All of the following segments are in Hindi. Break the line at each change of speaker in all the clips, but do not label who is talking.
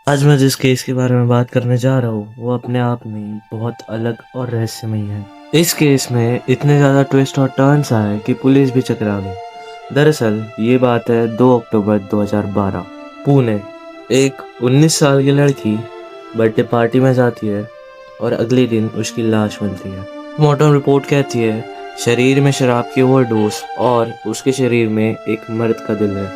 आज मैं जिस केस के बारे में बात करने जा रहा हूँ वो अपने आप में बहुत अलग और रहस्यमय है। इस केस में इतने ज़्यादा ट्विस्ट और टर्न्स आए कि पुलिस भी चकरा गई। दरअसल ये बात है 2 अक्टूबर 2012। पुणे। एक 19 साल की लड़की बर्थडे पार्टी में जाती है और अगले दिन उसकी लाश मिलती है। पोस्टमार्टम रिपोर्ट कहती है शरीर में शराब की ओवरडोज और उसके शरीर में एक मर्द का दिल है।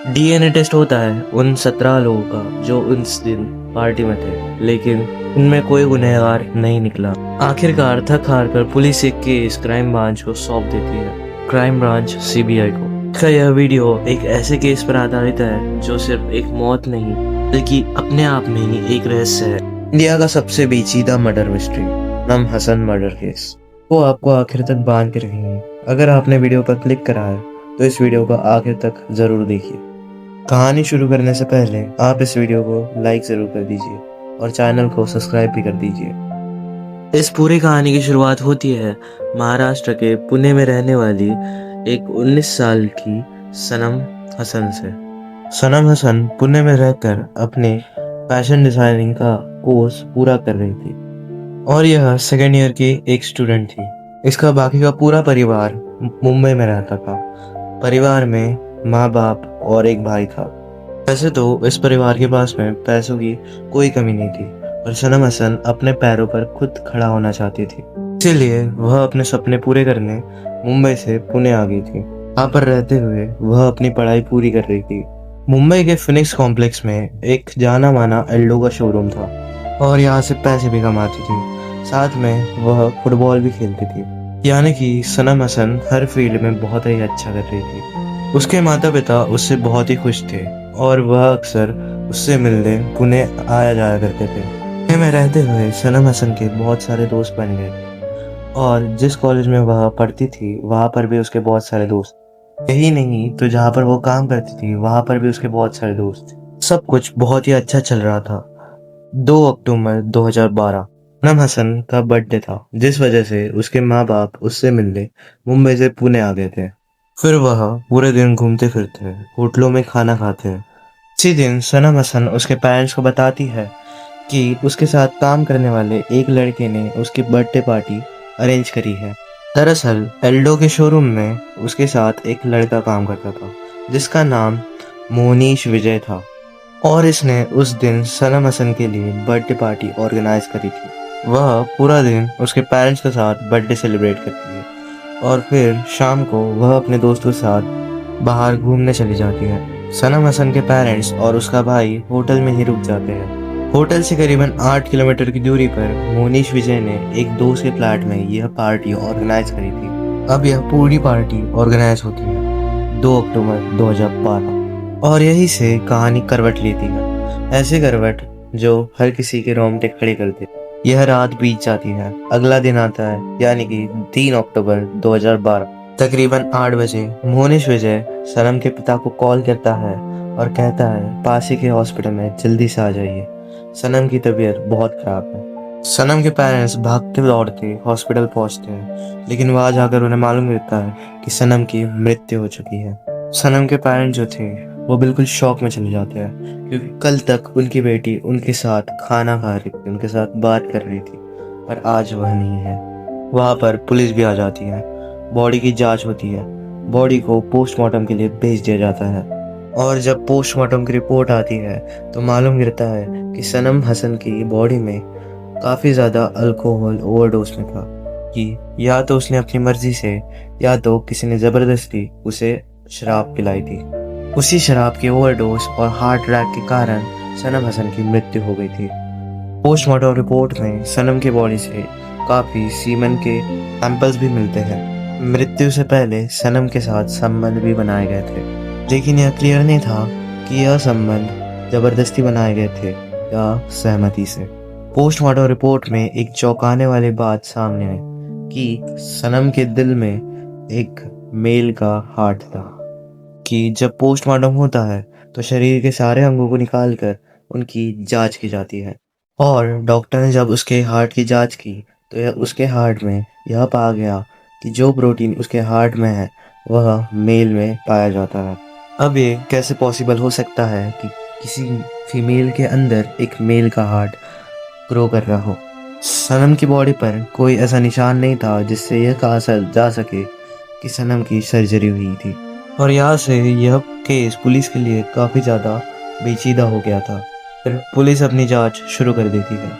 डीएनए टेस्ट होता है उन 17 लोगों का जो उस दिन पार्टी में थे, लेकिन उनमें कोई गुनहगार नहीं निकला। आखिरकार थक हार कर पुलिस एक केस क्राइम ब्रांच को सौंप देती है, क्राइम ब्रांच सीबीआई को। इसका यह वीडियो एक ऐसे केस पर आधारित है जो सिर्फ एक मौत नहीं बल्कि अपने आप में ही एक रहस्य है। इंडिया का सबसे पेचीदा मर्डर मिस्ट्री, नम हसन मर्डर केस, वो आपको आखिर तक बांध के रखेंगे। अगर आपने वीडियो पर क्लिक करा है तो इस वीडियो को आखिर तक जरूर देखिए। कहानी शुरू करने से पहले आप इस वीडियो को लाइक जरूर कर दीजिए और चैनल को सब्सक्राइब भी कर दीजिए। इस पूरी कहानी की शुरुआत होती है महाराष्ट्र के पुणे में रहने वाली एक 19 साल की सनम हसन से। सनम हसन पुणे में रहकर अपने फैशन डिजाइनिंग का कोर्स पूरा कर रही थी और यह सेकेंड ईयर की एक स्टूडेंट थी। इसका बाकी का पूरा परिवार मुंबई में रहता था। परिवार में माँ बाप और एक भाई था। वैसे तो इस परिवार के पास में पैसों की कोई कमी नहीं थी, पर सनम हसन अपने पैरों पर खुद खड़ा होना चाहती थी। इसीलिए वह अपने सपने पूरे करने मुंबई से पुणे आ गई थी। यहाँ पर रहते हुए वह अपनी पढ़ाई पूरी कर रही थी। मुंबई के फिनिक्स कॉम्प्लेक्स में एक जाना माना एल्डो का शोरूम था और यहाँ से पैसे भी कमाती थी। साथ में वह फुटबॉल भी खेलती थी, यानी कि सनम हसन हर फील्ड में बहुत ही अच्छा कर रही थी। उसके माता पिता उससे बहुत ही खुश थे और वह अक्सर उससे मिलने पुणे आया जाया करते थे। पुणे में रहते हुए सनम हसन के बहुत सारे दोस्त बन गए और जिस कॉलेज में वह पढ़ती थी वहाँ पर भी उसके बहुत सारे दोस्त। यही नहीं तो जहाँ पर वो काम करती थी वहाँ पर भी उसके बहुत सारे दोस्त थे। सब कुछ बहुत ही अच्छा चल रहा था। 2 अक्टूबर 2012 सनम हसन का बर्थडे था, जिस वजह से उसके माँ बाप उससे मिलने मुंबई से पुणे आ गए थे। फिर वह पूरे दिन घूमते फिरते होटलों में खाना खाते। इसी दिन सनम हसन उसके पेरेंट्स को बताती है कि उसके साथ काम करने वाले एक लड़के ने उसकी बर्थडे पार्टी अरेंज करी है। दरअसल एल्डो के शोरूम में उसके साथ एक लड़का काम करता था जिसका नाम मोनीश विजय था और इसने उस दिन सनम हसन के लिए बर्थडे पार्टी ऑर्गेनाइज करी थी। वह पूरा दिन उसके पेरेंट्स के साथ बर्थडे सेलिब्रेट करती है और फिर शाम को वह अपने दोस्तों के साथ बाहर घूमने चली जाती है। सनम हसन के पेरेंट्स और उसका भाई होटल में ही रुक जाते हैं। होटल से करीबन 8 किलोमीटर की दूरी पर मोनीश विजय ने एक दोस्त के फ्लैट में यह पार्टी ऑर्गेनाइज करी थी। अब यह पूरी पार्टी ऑर्गेनाइज होती है 2 अक्टूबर 2012 और यही से कहानी करवट लेती है, ऐसे करवट जो हर किसी के रोंगटे खड़े कर दे। यह रात बीत जाती है, अगला दिन आता है यानी कि 3 अक्टूबर 2012। तकरीबन 8 बजे मोनीश विजय सनम के पिता को कॉल करता है और कहता है पास ही के हॉस्पिटल में जल्दी से आ जाइए, सनम की तबीयत बहुत खराब है। सनम के पेरेंट्स भागते दौड़ते हॉस्पिटल पहुंचते हैं, लेकिन वहां जाकर उन्हें मालूम होता है कि सनम की मृत्यु हो चुकी है। सनम के पेरेंट्स जो थे वो बिल्कुल शॉक में चले जाते हैं, क्योंकि कल तक उनकी बेटी उनके साथ खाना खा रही थी, उनके साथ बात कर रही थी, पर आज वह नहीं है। वहां पर पुलिस भी आ जाती है, बॉडी की जांच होती है, बॉडी को पोस्टमार्टम के लिए भेज दिया जाता है और जब पोस्टमार्टम की रिपोर्ट आती है तो मालूम गिरता है कि सनम हसन की बॉडी में काफ़ी ज़्यादा अल्कोहल ओवरडोज में था, कि या तो उसने अपनी मर्जी से या तो किसी ने ज़बरदस्ती उसे शराब पिलाई थी। उसी शराब के ओवरडोज और हार्ट अटैक के कारण सनम हसन की मृत्यु हो गई थी। पोस्टमार्टम रिपोर्ट में सनम के बॉडी से काफ़ी सीमेन के सैंपल्स भी मिलते हैं। मृत्यु से पहले सनम के साथ संबंध भी बनाए गए थे, लेकिन यह क्लियर नहीं था कि यह संबंध जबरदस्ती बनाए गए थे या सहमति से। पोस्टमार्टम रिपोर्ट में एक चौंकाने वाली बात सामने आई कि सनम के दिल में एक मेल का हार्ट था, कि जब पोस्टमार्टम होता है तो शरीर के सारे अंगों को निकालकर उनकी जांच की जाती है और डॉक्टर ने जब उसके हार्ट की जांच की तो यह उसके हार्ट में यह पाया गया कि जो प्रोटीन उसके हार्ट में है वह मेल में पाया जाता है। अब ये कैसे पॉसिबल हो सकता है कि किसी फीमेल के अंदर एक मेल का हार्ट ग्रो कर रहा हो। सनम की बॉडी पर कोई ऐसा निशान नहीं था जिससे यह कहा जा सके कि सनम की सर्जरी हुई थी। और यहाँ से यह केस पुलिस के लिए काफ़ी ज़्यादा पेचीदा हो गया था। फिर पुलिस अपनी जांच शुरू कर देती है।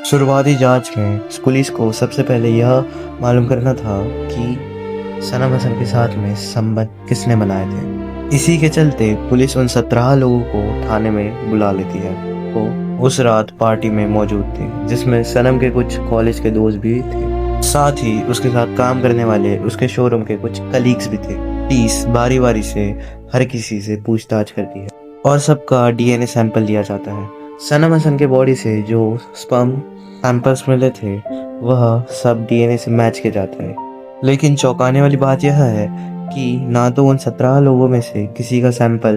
शुरुआती जांच में पुलिस को सबसे पहले यह मालूम करना था कि सनम हसन के साथ में संबंध किसने बनाए थे। इसी के चलते पुलिस उन 17 लोगों को थाने में बुला लेती है। वो उस रात पार्टी में मौजूद थे, जिसमें सनम के कुछ कॉलेज के दोस्त भी थे। साथ ही उसके साथ काम करने वाले उसके शोरूम के कुछ कलीग्स भी थे। पुलिस बारी बारी से हर किसी से पूछताछ करती है और सबका डीएनए सैंपल लिया जाता है। सनम हसन के बॉडी से जो स्पर्म सैंपल्स मिले थे वह सब डीएनए से मैच किए जाते हैं। लेकिन चौंकाने वाली बात यह है कि ना तो उन 17 लोगों में से किसी का सैंपल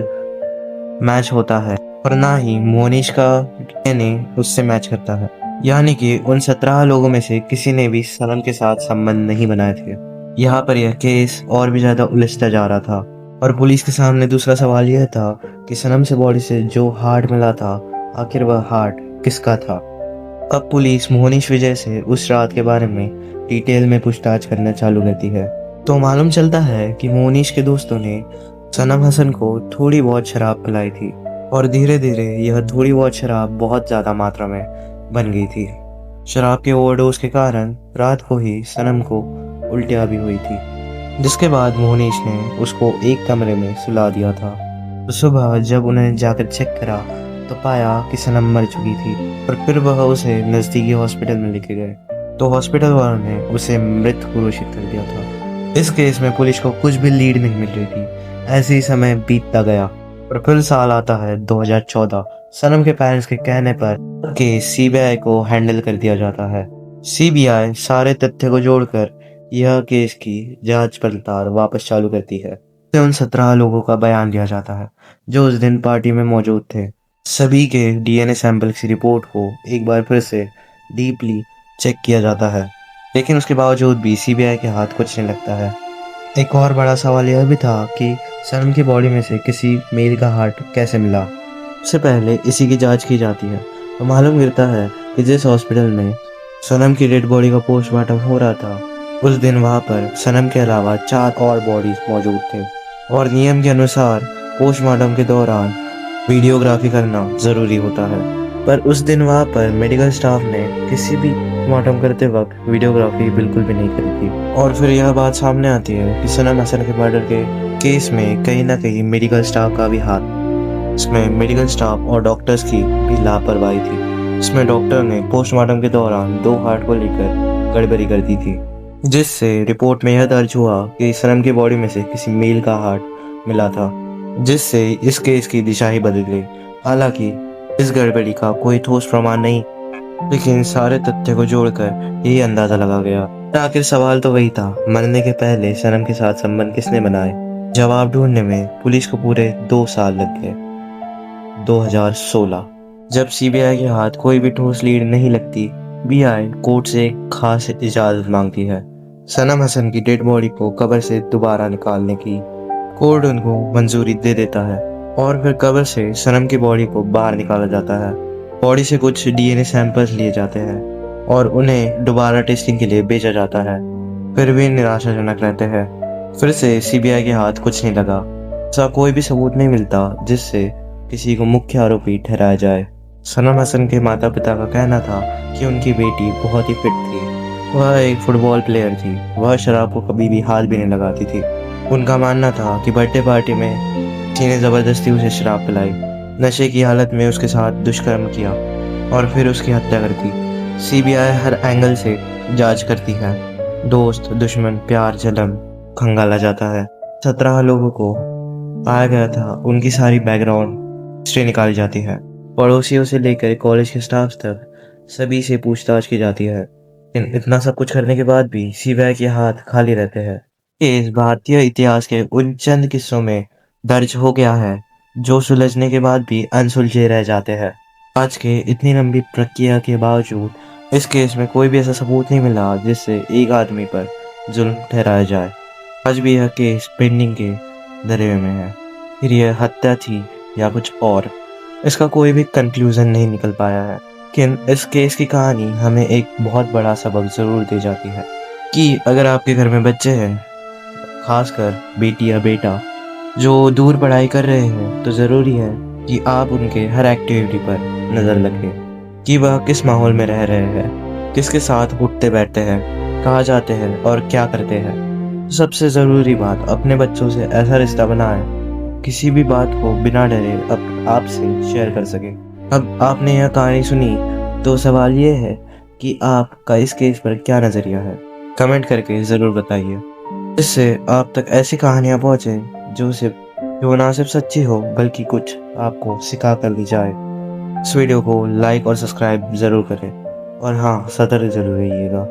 मैच होता है और ना ही मोनिश का डीएनए उससे मैच करता है। यानी कि उन 17 लोगों में से किसी ने भी सनम के साथ संबंध नहीं बनाए थे। यहाँ पर यह केस और भी ज्यादा उलझता जा रहा था और पुलिस के सामने दूसरा सवाल यह था कि सनम से बॉडी से जो हार्ट मिला था, आखिर वह हार्ट किसका था। अब पुलिस मोहनीश विजय से उस रात के बारे में डिटेल में पूछताछ करना चालू करती है। तो मालूम चलता है कि मोहनीश के दोस्तों ने सनम हसन को थोड़ी बहुत शराब पिलाई थी और धीरे धीरे यह थोड़ी बहुत शराब बहुत ज़्यादा मात्रा में बन गई थी। शराब के ओवरडोज के कारण रात को ही सनम को उल्टियाँ भी हुई थी, जिसके बाद मोहनीश ने उसको एक कमरे में सुला दिया था। तो सुबह जब उन्हें जाकर चेक करा तो पाया कि सनम मर चुकी थी और फिर वह उसे नज़दीकी हॉस्पिटल में लेके गए तो हॉस्पिटल वालों ने उसे मृत घोषित कर दिया था। इस केस में पुलिस को कुछ भी लीड नहीं मिल रही थी। ऐसे ही समय बीतता गया और फिर साल आता है 2014। सनम के पेरेंट्स के कहने पर केस सीबीआई को हैंडल कर दिया जाता है। सीबीआई सारे तथ्य को जोड़कर यह केस की जांच पड़ताल वापस चालू करती है। उन 17 लोगों का बयान लिया जाता है जो उस दिन पार्टी में मौजूद थे। सभी के डीएनए सैंपल की रिपोर्ट को एक बार फिर से डीपली चेक किया जाता है, लेकिन उसके बावजूद भी सीबीआई के हाथ कुछ नहीं लगता है। एक और बड़ा सवाल यह भी था कि सनम की बॉडी में से किसी मेल का हार्ट कैसे मिला। उससे पहले इसी की जांच की जाती है तो मालूम गिरता है कि जिस हॉस्पिटल में सनम की डेड बॉडी का पोस्टमार्टम हो रहा था उस दिन वहां पर सनम के अलावा 4 और बॉडीज मौजूद थे और नियम के अनुसार पोस्टमार्टम के दौरान वीडियोग्राफी करना ज़रूरी होता है। पर उस दिन वहाँ पर मेडिकल स्टाफ ने किसी भी पोस्टमार्टम करते वक्त वीडियोग्राफी बिल्कुल भी नहीं करी थी। और फिर यह बात सामने आती है कि सनम हसन के मर्डर के केस में कहीं ना कहीं मेडिकल स्टाफ का भी हाथ, इसमें मेडिकल स्टाफ और डॉक्टर्स की भी लापरवाही थी। इसमें डॉक्टर ने पोस्टमार्टम के दौरान 2 हार्ट को लेकर गड़बड़ी कर दी थी, जिससे रिपोर्ट में यह दर्ज हुआ कि सनम की बॉडी में से किसी मेल का हार्ट मिला था, जिससे इस केस की दिशा ही बदल गई। हालांकि इस गड़बड़ी का कोई ठोस प्रमाण नहीं, लेकिन सारे तथ्य को जोड़कर यही अंदाजा लगा गया। आखिर सवाल तो वही था, मरने के पहले सनम के साथ संबंध किसने बनाए। जवाब ढूंढने में पुलिस को पूरे 2 साल लग गए। 2016 जब सीबीआई के हाथ कोई भी ठोस लीड नहीं लगती, बीआई कोर्ट से एक खास इजाजत मांगती है। सनम हसन की डेड बॉडी को कब्र से दोबारा निकालने की कोर्ट उनको मंजूरी दे देता है और फिर कब्र से सनम की बॉडी को बाहर निकाला जाता है। बॉडी से कुछ डीएनए सैंपल्स लिए जाते हैं और उन्हें दोबारा टेस्टिंग के लिए भेजा जाता है। फिर भी निराशाजनक रहते हैं। फिर से सीबीआई के हाथ कुछ नहीं लगा। ऐसा कोई भी सबूत नहीं मिलता जिससे किसी को मुख्य आरोपी ठहराया जाए। सनम हसन के माता पिता का कहना था कि उनकी बेटी बहुत ही फिट थी, वह एक फुटबॉल प्लेयर थी, वह शराब को कभी भी हाथ भी नहीं लगाती थी। उनका मानना था कि बर्थडे पार्टी में किसी ने ज़बरदस्ती उसे शराब पिलाई, नशे की हालत में उसके साथ दुष्कर्म किया और फिर उसकी हत्या कर दी। सीबीआई हर एंगल से जांच करती है, दोस्त, दुश्मन, प्यार, जलन खंगाला जाता है। 17 लोगों को पाया गया था, उनकी सारी बैकग्राउंड हिस्ट्री निकाली जाती है। पड़ोसियों से लेकर कॉलेज के स्टाफ तक सभी से पूछताछ की जाती है। इतना सब कुछ करने के बाद भी सीबीआई के हाथ खाली रहते हैं। इस भारतीय इतिहास के उन चंद किस्सों में दर्ज हो गया है जो सुलझने के बाद भी अनसुलझे रह जाते हैं। आज के इतनी लंबी प्रक्रिया के बावजूद इस केस में कोई भी ऐसा सबूत नहीं मिला जिससे एक आदमी पर जुल्म ठहराया जाए। आज भी यह केस पेंडिंग के दरिया में है। फिर यह हत्या थी या कुछ और, इसका कोई भी कंक्लूजन नहीं निकल पाया है, लेकिन इस केस की कहानी हमें एक बहुत बड़ा सबक ज़रूर दे जाती है कि अगर आपके घर में बच्चे हैं, खासकर बेटी या बेटा, जो दूर पढ़ाई कर रहे हैं, तो ज़रूरी है कि आप उनके हर एक्टिविटी पर नज़र रखें कि वह किस माहौल में रह रहे हैं, किसके साथ उठते बैठते हैं, कहाँ जाते हैं और क्या करते हैं। तो सबसे ज़रूरी बात, अपने बच्चों से ऐसा रिश्ता बनाएं किसी भी बात को बिना डरे अब आपसे शेयर कर सके। अब आपने यह कहानी सुनी, तो सवाल ये है कि आपका इस केस पर क्या नज़रिया है। कमेंट करके ज़रूर बताइए, इससे आप तक ऐसी कहानियाँ पहुँचे जो ना सिर्फ सच्ची हो बल्कि कुछ आपको सिखा कर भी जाए। इस वीडियो को लाइक और सब्सक्राइब ज़रूर करें और हाँ, सतर्क ज़रूर रहिएगा।